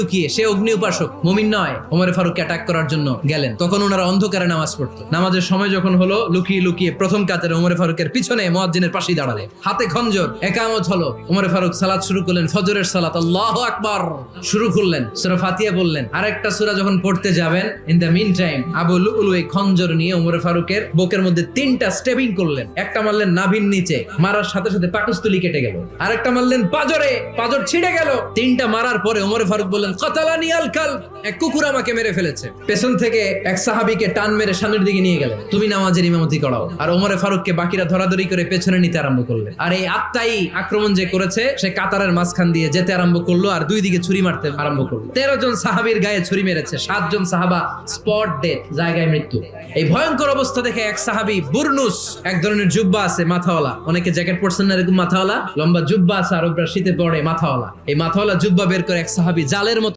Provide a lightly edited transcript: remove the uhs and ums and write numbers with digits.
লুকিয়ে, সে অগ্নি উপাসক, মুমিন নয়, ওমর ফারুককে অ্যাটাক করার জন্য গেলেন। তখন ওনারা অন্ধকারে নামাজ পড়তো। নামাজের সময় যখন হলো, লুকিয়ে লুকিয়ে প্রথম কাতারে ওমর ফারুকের পিছনে মুয়াজ্জিনের পাশেই দাঁড়ালেন, হাতে খঞ্জর। একামত হলো, ওমর ফারুক সালাত শুরু করলেন, ফজরের সালাত, আল্লাহু আকবার শুরু করলেন, সূরা ফাতিহা বললেন। আরেকটা সূরা যখন পড়তে যাবেন, in the meantime Abu Lulu এই খঞ্জর নিয়ে ওমর ফারুকের বুকের মধ্যে 3টা স্টেপিং করলেন। একটা মারলেন নাভির নিচে, মারার সাথে সাথে পাকস্থলী কেটে গেল। আরেকটা মারলেন পাজরে, পাজর ছিঁড়ে গেল। 3টা মারার পরে ওমর ফারুক বললেন, কাতালানি আল কালব, এক কুকুর আমাকে মেরে ফেলেছে। পেছন থেকে এক সাহাবীকে টান মেরে সামনের দিকে নিয়ে গেলেন, তুমি নামাজের ইমামতি করাও। আর ওমর ফারুককে বাকিরা ধরাধরি করে পেছনে নিতে আরম্ভ করলেন। আর এই আত্মাই আক্রমণ যে করেছে, সে কাতারের মাঝখান দিয়ে যেতে আরম্ভ করলো আর 2 দিকে ছুরি মারতে আরম্ভ করলো। 13 জন সাহাবীর গায়ে ছুরি মেরেছে, 7 জন সাহাবা স্পট ডেথ, জায়গায় মৃত্যু। এই ভয়ঙ্কর অবস্থা দেখে এক সাহাবী বুরনুস, এক ধরনের জুব্বা আছে মাথাওয়ালা, অনেকে জ্যাকেট পরছেন না এরকম মাথাওয়ালা, লম্বা জুব্বা আছে, আরবরা শীতে পরে মাথাওয়ালা, এই মাথাওয়ালা জুব্বা বের করে এক সাহাবী জালের